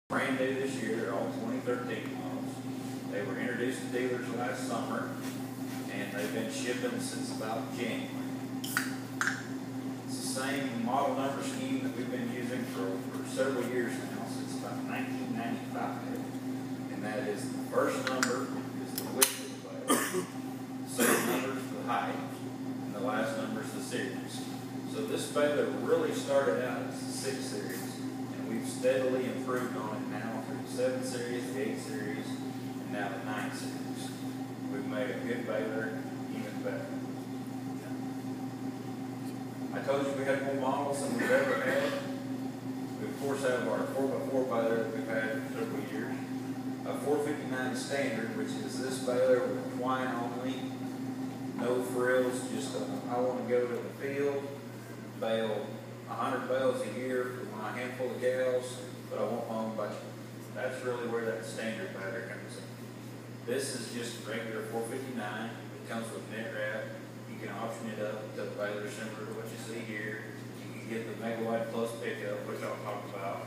Brand new this year, they're all 2013 models. They were introduced to dealers last summer, and they've been shipping since about January. It's the same model number scheme that we've been using for several years now, since about 1995. And that is the first number is the width of the baler, second number is the height, and the last number is the series. So this baler really started out as the 6-series, and we've steadily improved on it now through the 7-series, the 8-series, and now the 9-series. We've made a good baler even better. I told you we had more models than we've ever had. We of course have our 4x4 baler that we've had for several years. A 459 standard, which is this baler with twine only, no frills, just I want to go to the field, bale 100 bales a year for my handful of gals, but I want my own baler. That's really where that standard baler comes in. This is just a regular 459. It comes with net wrap. You can option it up to a baler similar to what you see here. You can get the Megawatt Plus pickup, which I'll talk about.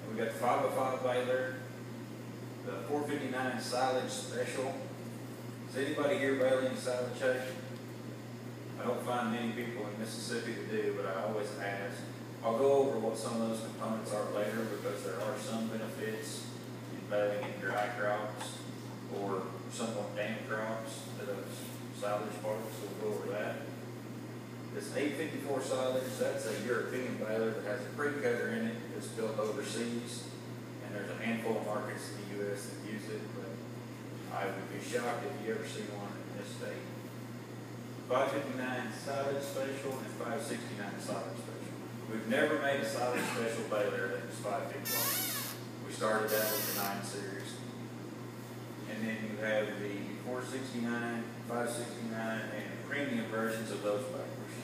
And we got the 5x5 baler, the 459 silage special. Does anybody here baling silage hay? I don't find many people in Mississippi that do, but I always ask. I'll go over what some of those components are later, because there are some benefits in baling in dry crops or somewhat damp crops to those silage parts, so we'll go over that. This 854 silage, that's a European baler that has a pre-cutter in it that's built overseas, and there's a handful of markets in the U.S. that use it, but I would be shocked if you ever see one in this state. 559 silage special and 569 silage special. We've never made a silage special baler that was 551. We started that with the 9-series. And then you have the 469, 569, and premium versions of those balers,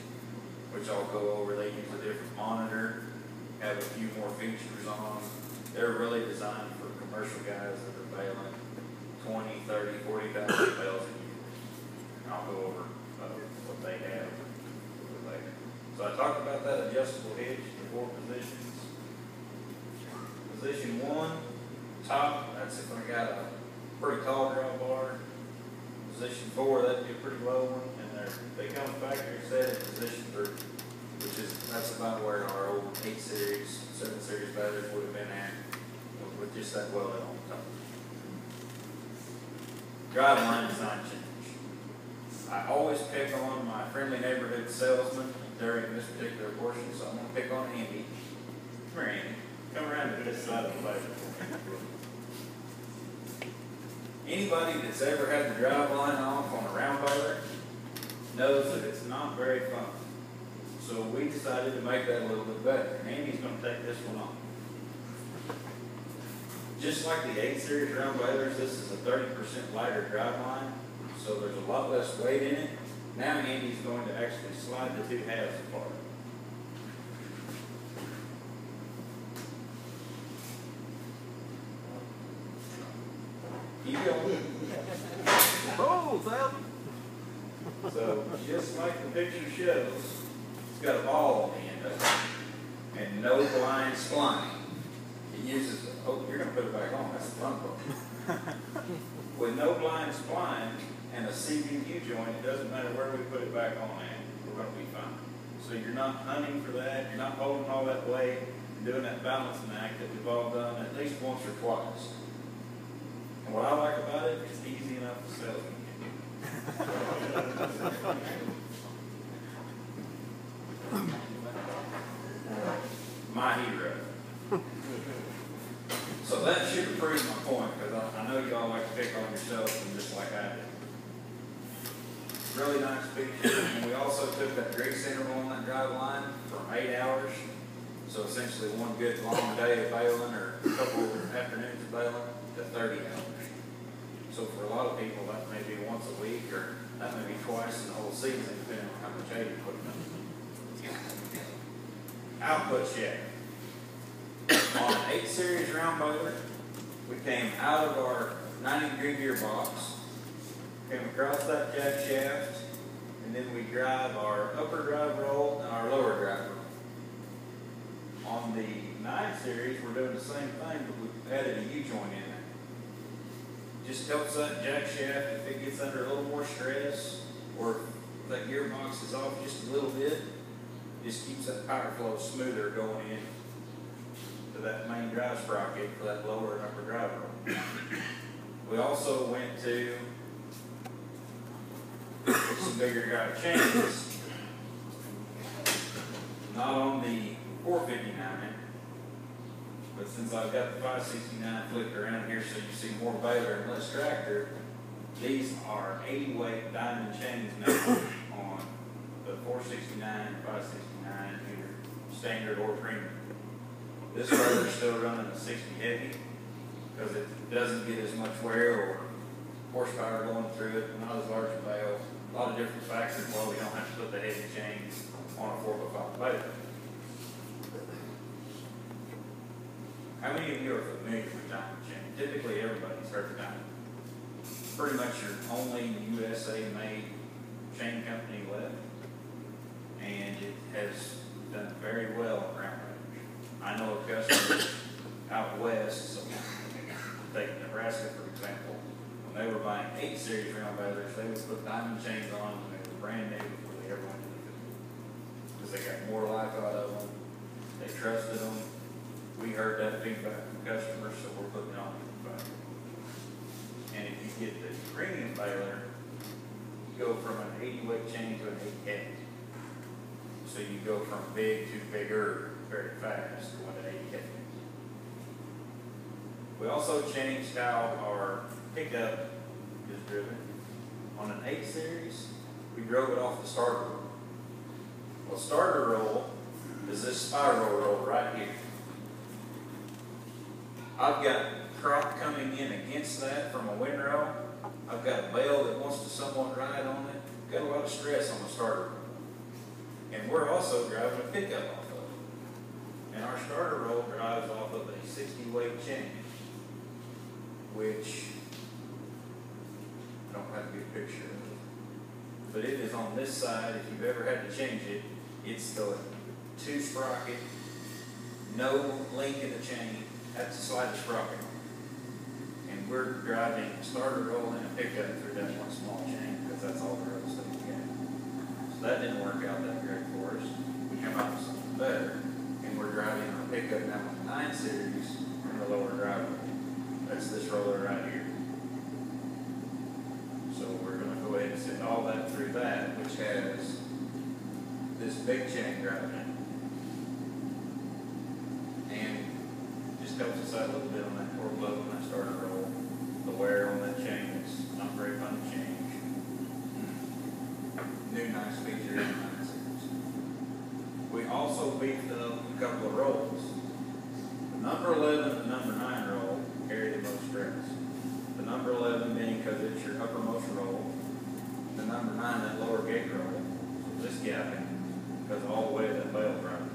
which I'll go over. They use a different monitor, have a few more features on them. They're really designed for commercial guys that are baling 20, 30, 40,000 bales a year. And I'll go over what they have a little later. So I talked about that adjustable hitch, the 4 positions. Position 1, top, that's if I got a pretty tall drawbar. Position 4, that'd be a pretty low one, and they come factory set at position 3, that's about where our old 8-series, 7-series balers would have been at, with just that welded on top. Drive line design change. I always pick on my friendly neighborhood salesman during this particular portion, so I'm going to pick on Andy. Come here, Andy. Come around to this side of the baler. Anybody that's ever had the drive line off on a round baler knows that it's not very fun. So we decided to make that a little bit better. And Andy's going to take this one off. Just like the 8-series round balers, this is a 30% lighter drive line, so there's a lot less weight in it. Now Andy's going to actually slide the 2 halves apart. Keep going. Oh, Sam. So just like the picture shows, it's got a ball on the end of it, and no blind spline. It uses, you're going to put it back on, that's the fun part. With no blind spline and a CVU joint, it doesn't matter where we put it back on at, we're going to be fine. So you're not hunting for that, you're not holding all that weight, and doing that balancing act that we've all done at least once or twice. And what I like about it, it's easy enough to sell. My hero. So that should prove my point, because I know y'all like to pick on yourself and just like I did. Really nice feature. And we also took that grease interval on that drive line from 8 hours. So essentially one good long day of baling, or a couple of afternoons of baling, to 30 hours. So for a lot of people, that may be once a week, or that may be twice in the whole season, depending on how much hay you put in. Output shaft. On an 8-series round baler, we came out of our 90-degree gearbox, came across that jack shaft, and then we drive our upper drive roll and our lower drive roll. On the 9Series, we're doing the same thing, but we've added a U-joint in there. Just helps that jack shaft if it gets under a little more stress, or if that gearbox is off just a little bit, just keeps that power flow smoother going in to that main drive sprocket for that lower and upper drive roll. We also went to some bigger drive changes, not on the 459, but since I've got the 569 flipped around here so you see more Baler and less tractor, these are 80 weight diamond chains now on the 469 and 569, either standard or premium. This Baler's still running a 60 heavy because it doesn't get as much wear or horsepower going through it, not as large a valve. A lot of different factors why we don't have to put the heavy chains on a 4x5 Baler. How many of you are familiar with diamond chain? Typically everybody's heard of diamond. Pretty much your only USA made chain company left, and it has done very well around range. I know of customers out west, so take Nebraska for example, when they were buying 8-series round Balers, they would put diamond chains on when they were brand new before they ever went to the field. Because they got more life out of them, they trusted them. We heard that feedback from customers, so we're putting it on feedback. And if you get the premium Baler, you go from an 80 weight chain to an 8 heavy. So you go from big to bigger very fast when an 80 heavy. We also changed how our pickup is driven. On an 8-series, we drove it off the starter roll. Well, starter roll is this spiral roll right here. I've got crop coming in against that from a windrow. I've got a bale that wants to somewhat ride on it. Got a lot of stress on the starter roll. And we're also driving a pickup off of it. And our starter roll drives off of a 60 weight chain, which I don't have a good picture of. But it is on this side. If you've ever had to change it, it's the 2 sprocket, no link in the chain. That's the slightest sprocket. And we're driving a starter roll and a pickup through that one small chain because that's all the real estate we got. So that didn't work out that great for us. We came out with something better. And we're driving our pickup now with the 9-series in the lower driveway. That's this roller right here. So we're going to go ahead and send all that through that, which has this big chain driving it. Helps us out a little bit on that core glove on that starter roll. The wear on that chain is not very fun to change. New nice feature in the 9-series. We also beefed up a couple of rolls. The number 11 and the number 9 roll carry the most stress. The number 11 being because it's your uppermost roll. The number 9, that lower gate roll. So this gapping goes all the way to that bale drive.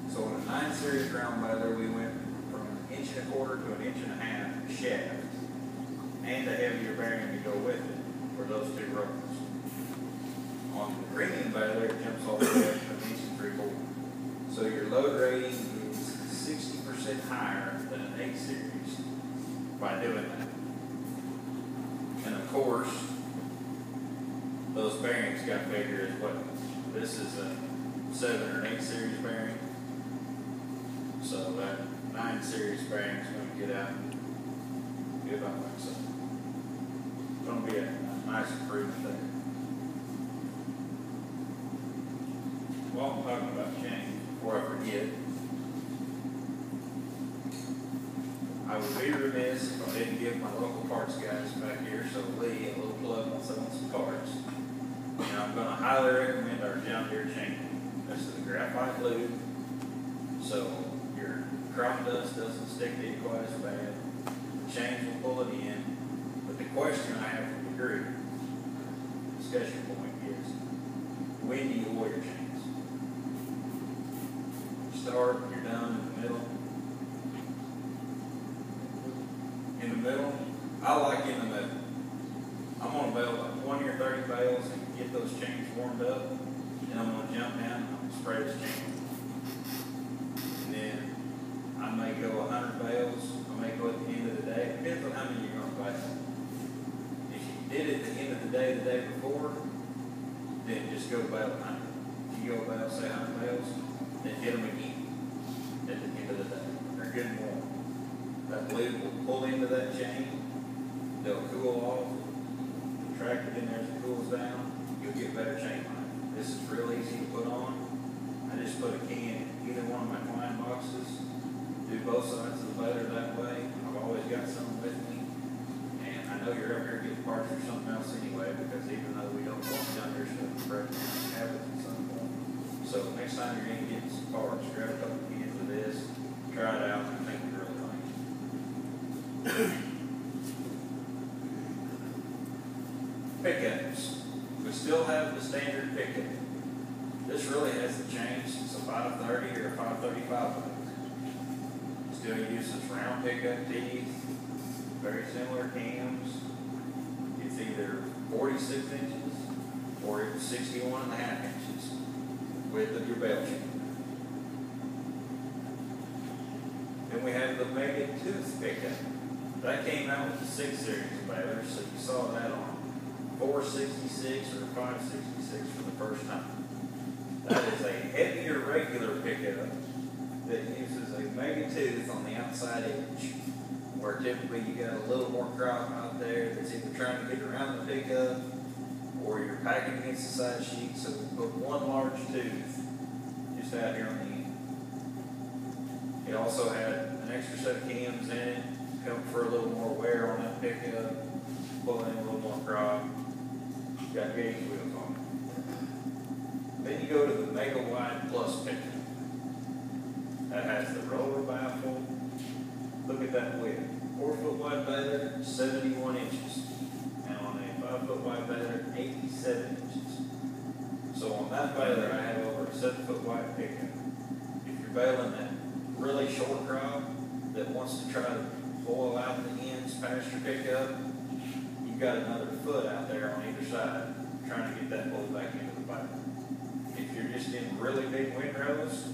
So on a 9-series round Baler, we went from 1.25 inches to 1.5 inches shaft and a heavier bearing to go with it for those 2 rolls. On the premium Baler, it jumps all the way up to 1.75 inches. So your load rating is 60% higher than an 8-series by doing that. And of course, those bearings got bigger as well. This is a 7 or an 8-series bearing. So that 9-series bearing is going to get out and be about like so. It's going to be a nice improvement there. While I'm talking about change, before I forget, I would be remiss if I didn't give my local parts guys back here, so Lee, a little plug on selling some parts. And I'm going to highly recommend our John Deere chain. This is a graphite lube. So your crop dust doesn't stick to it quite as bad. The chains will pull it in. But the question I have from the group, discussion point is, when do you oil your chains? You start, you're done, in the middle. In the middle, I like in the middle. I'm going to bale about 20 or 30 bales and get those chains warmed up. And I'm going to jump down and I'm going to spray this chain. And then may go 100 bales, I may go at the end of the day, it depends on how many you're gonna bale. If you did it at the end of the day before, then just go bale 100. If you go bale, say 100 bales, then hit them again at the end of the day. They're good and warm. That lube will pull into that chain, they'll cool off, the track it in there as it cools down, you'll get better chain life. This is real easy to put on. I just put a can in either one of my twine boxes, do both sides of the baler that way. I've always got some with me. And I know you're up here getting parts or something else anyway, because even though we don't want down here stuff to break down, we have it at some point. So next time you're gonna get some parts, grab a couple cans of this, try it out, and I think you really like it. Pickups. We still have the standard pickup. This really hasn't changed. It's a 530 or a 535. Still uses round pickup teeth, very similar cams. It's either 46 inches or it's 61.5 inches width of your bale chain. Then we have the Mega Tooth pickup. That came out with the 9Series balers, so you saw that on 466 or 566 for the first time. That is a heavier regular pickup that uses a Mega Tooth on the outside edge, where typically you got a little more crop out there that's either trying to get around the pickup or you're packing against the side sheet. So we put one large tooth just out here on the end. It also had an extra set of cams in it, help for a little more wear on that pickup, pull in a little more crop. Got gauge wheels on it. Then you go to the Mega Wide Plus pickup. That has the roller baffle. Look at that width. 4 foot wide baler, 71 inches. And on a 5 foot wide baler, 87 inches. So on that baler, I have over a 7 foot wide pickup. If you're baling that really short crop that wants to try to boil out the ends past your pickup, you've got another foot out there on either side trying to get that pulled back into the baler. If you're just in really big windrows,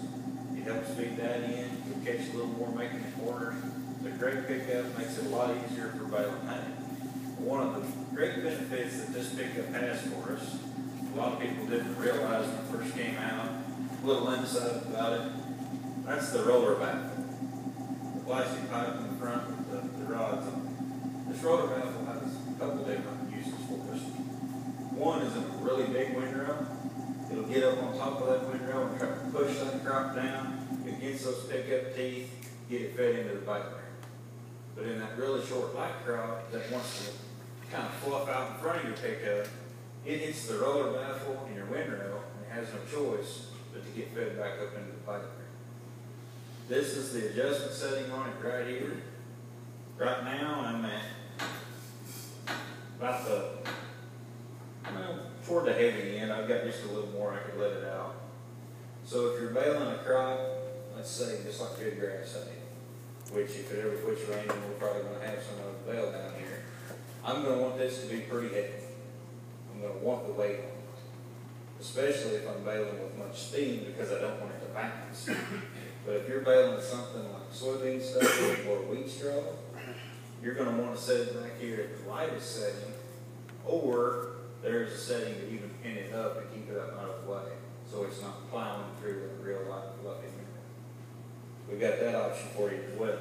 it helps feed that in. You'll catch a little more making it quarter. It's a great pickup, makes it a lot easier for baling hay. One of the great benefits that this pickup has for us, a lot of people didn't realize when it first came out, a little insight about it, that's the roller baffle. The plastic pipe in the front with the rods on it. This roller baffle has a couple different uses for us. One is in a really big windrow. It'll get up on top of that windrow and try to push that crop down against those pickup teeth, get it fed into the baler. But in that really short light crop that wants to kind of fluff out in front of your pickup, it hits the roller baffle in your windrow and it has no choice but to get fed back up into the baler. This is the adjustment setting on it right here. Right now I'm at about toward the heavy end. I've got just a little more I could let it out. So if you're baling a crop, let's say just like good grass hay, which if it ever quits raining, we're probably going to have some of the bale down here. I'm going to want this to be pretty heavy. I'm going to want the weight on it, especially if I'm baling with much steam because I don't want it to bounce. But if you're baling something like soybean stuff or wheat straw, you're going to want to set it back here at the lightest setting, or there's a setting to even pin it up and keep it up out of the way, so it's not plowing through a real light fluffy mineral. We've got that option for you as well.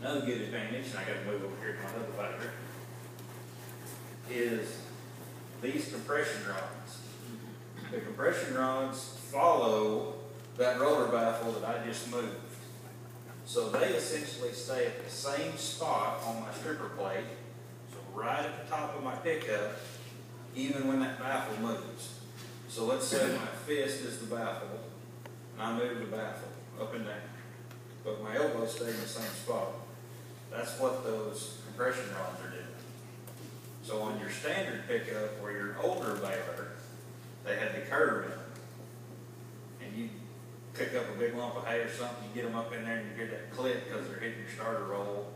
Another good advantage, and I got to move over here to my other baler, is these compression rods. The compression rods follow that roller baffle that I just moved. So they essentially stay at the same spot on my stripper plate, so right at the top of my pickup, even when that baffle moves. So let's say my fist is the baffle, and I move the baffle up and down, but my elbow stayed in the same spot. That's what those compression rods are doing. So on your standard pickup, or your older baler, they had the curve in them, and you pick up a big lump of hay or something, you get them up in there and you hear that click because they're hitting your starter roll.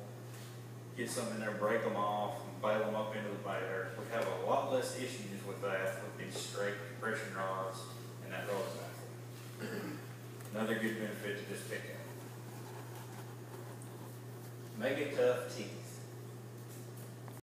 Get some in there, break them off, and bail them up into the baler. We have a lot less issues with that with these straight compression rods and that roller baffle. Another good benefit to this pickup. Mega Tough Teeth.